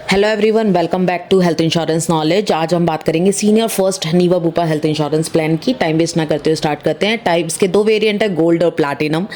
Hello everyone, welcome back to health insurance knowledge. आज हम बात करेंगे senior first Niva Bupa health insurance plan की। टाइम वेस्ट ना करते हुए स्टार्ट करते हैं। टाइप्स के दो वेरिएंट है, गोल्ड और प्लैटिनम।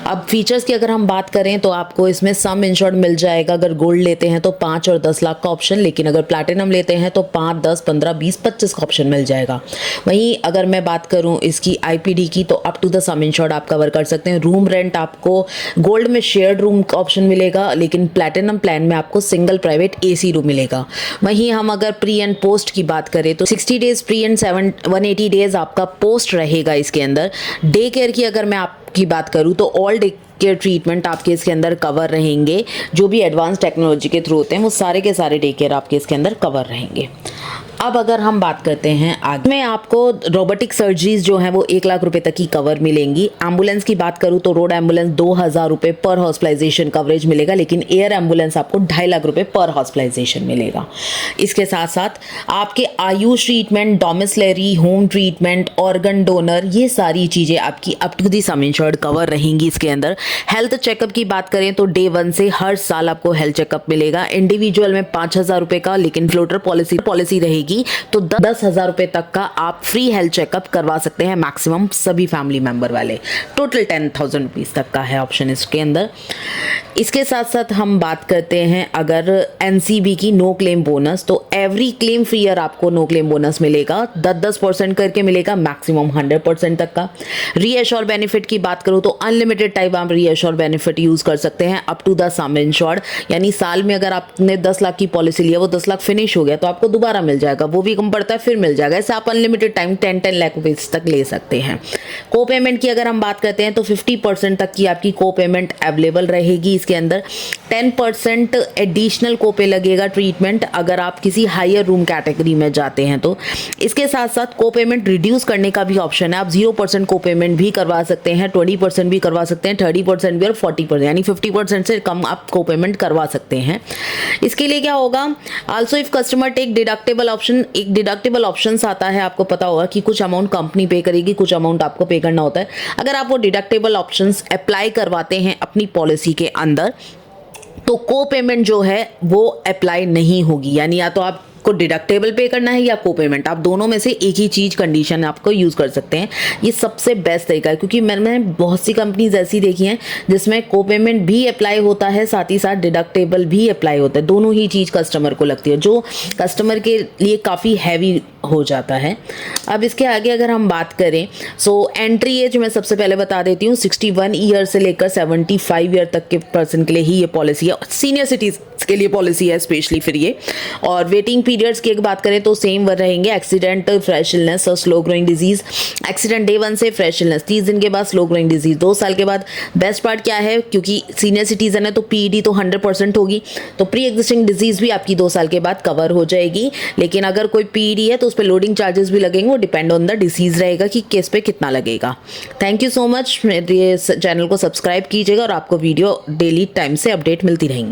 अब फीचर्स की अगर हम बात करें तो आपको इसमें सम इंश्योर्ड मिल जाएगा। अगर गोल्ड लेते हैं तो 5 और 10 लाख का ऑप्शन, लेकिन अगर प्लैटिनम लेते हैं तो 5, 10, 15, 20, 25 का ऑप्शन मिल जाएगा। वहीं अगर मैं बात करूँ इसकी IPD की तो up to the sum insured आप कवर कर सकते हैं। रूम रेंट आपको गोल्ड में शेयर्ड रूम का ऑप्शन मिलेगा, लेकिन प्लैटिनम प्लान में आपको सिंगल प्राइवेट AC रूम मिलेगा। वहीं हम अगर प्री एंड पोस्ट की बात करें तो 60 डेज प्री एंड 180 डेज आपका पोस्ट रहेगा इसके अंदर। डे केयर की अगर मैं आपकी बात करूं तो ऑल डे केयर ट्रीटमेंट आपके इसके अंदर कवर रहेंगे। जो भी एडवांस टेक्नोलॉजी के थ्रू होते हैं वो सारे के सारे डे केयर आपके इसके अंदर कवर रहेंगे। अब अगर हम बात करते हैं आगे में, आपको रोबोटिक सर्जरीज जो हैं वो 1 लाख रुपए तक की कवर मिलेंगी। एम्बुलेंस की बात करूं तो रोड एम्बुलेंस 2000 रुपए पर हॉस्पिटलाइजेशन कवरेज मिलेगा, लेकिन एयर एम्बुलेंस आपको 2.5 लाख रुपए पर हॉस्पिटलाइजेशन मिलेगा। इसके साथ साथ आपके Ayush treatment, domiciliary home treatment, organ donor, ये सारी चीज़ें आपकी up to the sum insured cover रहेंगी इसके अंदर। हेल्थ चेकअप की बात करें तो डे 1 से हर साल आपको हेल्थ चेकअप मिलेगा। इंडिविजुअल में 5000 रुपए का, लेकिन फ्लोटर पॉलिसी रहेगी तो 10,000 रुपए तक का आप फ्री हेल्थ चेकअप करवा सकते हैं मैक्सिमम सभी फैमिली मेंबर वाले। टोटल 10,000 रुपीज तक का है ऑप्शन इसके अंदर। इसके साथ साथ हम बात करते हैं अगर NCB की नो क्लेम बोनस, तो एवरी क्लेम फ्री ईयर आपको नो क्लेम बोनस मिलेगा। 10% करके मिलेगा, मैक्सिमम 100% तक का। रीएश्योर बेनिफिट की बात करूं तो अनलिमिटेड टाइप आप रीएश्योर बेनिफिट यूज कर सकते हैं up to the sum insured. यानी साल में अगर आपने 10 लाख की पॉलिसी लिया, वो 10 लाख फिनिश हो गया तो आपको दोबारा मिल जाएगा, वो भी कम पड़ता है फिर मिल जाएगा। ऐसे आप अनलिमिटेड टाइम 10 लाख रुपीज तक ले सकते हैं। को पेमेंट की अगर हम बात करते हैं तो 50% तक की आपकी को पेमेंट अवेलेबल रहेगी इसके अंदर। 10% एडिशनल को पे लगेगा ट्रीटमेंट अगर आप किसी हायर रूम कैटेगरी में जाते हैं तो। इसके साथ साथ को पेमेंट रिड्यूस करने का भी ऑप्शन है। आप 0% को पेमेंट भी करवा सकते हैं, 20% भी करवा सकते हैं, 30% भी और 40%, यानी 50% से कम आप को पेमेंट करवा सकते हैं। इसके लिए क्या होगा, also if customer take deductible option, एक डिडक्टेबल ऑप्शन आता है, आपको पता होगा कि कुछ अमाउंट कंपनी पे करेगी, कुछ अमाउंट आपको पे करना होता है। अगर आप वो डिडक्टेबल ऑप्शंस अप्लाई करवाते हैं अपनी पॉलिसी के अंदर तो को पेमेंट जो है वो अप्लाई नहीं होगी। यानी या तो आप को डिडक्टेबल पे करना है या को पेमेंट, आप दोनों में से एक ही चीज कंडीशन आपको यूज कर सकते हैं। ये सबसे बेस्ट तरीका है, क्योंकि मैंने बहुत सी कंपनीज ऐसी देखी हैं जिसमें को पेमेंट भी अप्लाई होता है, साथ ही साथ डिडक्टेबल भी अप्लाई होता है। दोनों ही चीज कस्टमर को लगती है, जो कस्टमर के लिए काफी हैवी हो जाता है। अब इसके आगे अगर हम बात करें सो एंट्री एज मैं सबसे पहले बता देती हूँ, 61 ईयर से लेकर 75 ईयर तक के पर्सन के लिए ही ये पॉलिसी है। सीनियर सिटीज के लिए पॉलिसी है स्पेशली फिर ये। और वेटिंग पीरियड्स की एक बात करें तो सेम वर रहेंगे। एक्सीडेंट, फ्रेश इलनेस और slow growing disease. Accident day 1 से, फ्रेश इलनेस 30 दिन के बाद, स्लो ग्रोइंग डिजीज 2 साल के बाद। बेस्ट पार्ट क्या है, क्योंकि सीनियर सिटीजन है तो PED तो 100% होगी, तो प्री एग्जिस्टिंग डिजीज भी आपकी 2 साल के बाद कवर हो जाएगी। लेकिन अगर कोई PED है तो उस पर लोडिंग चार्जेस भी लगेंगे, वो डिपेंड ऑन द डिसीज रहेगा कि किस पे कितना लगेगा। Thank you so much. मेरे चैनल को सब्सक्राइब कीजिएगा और आपको वीडियो डेली टाइम से अपडेट मिलती रहेंगी।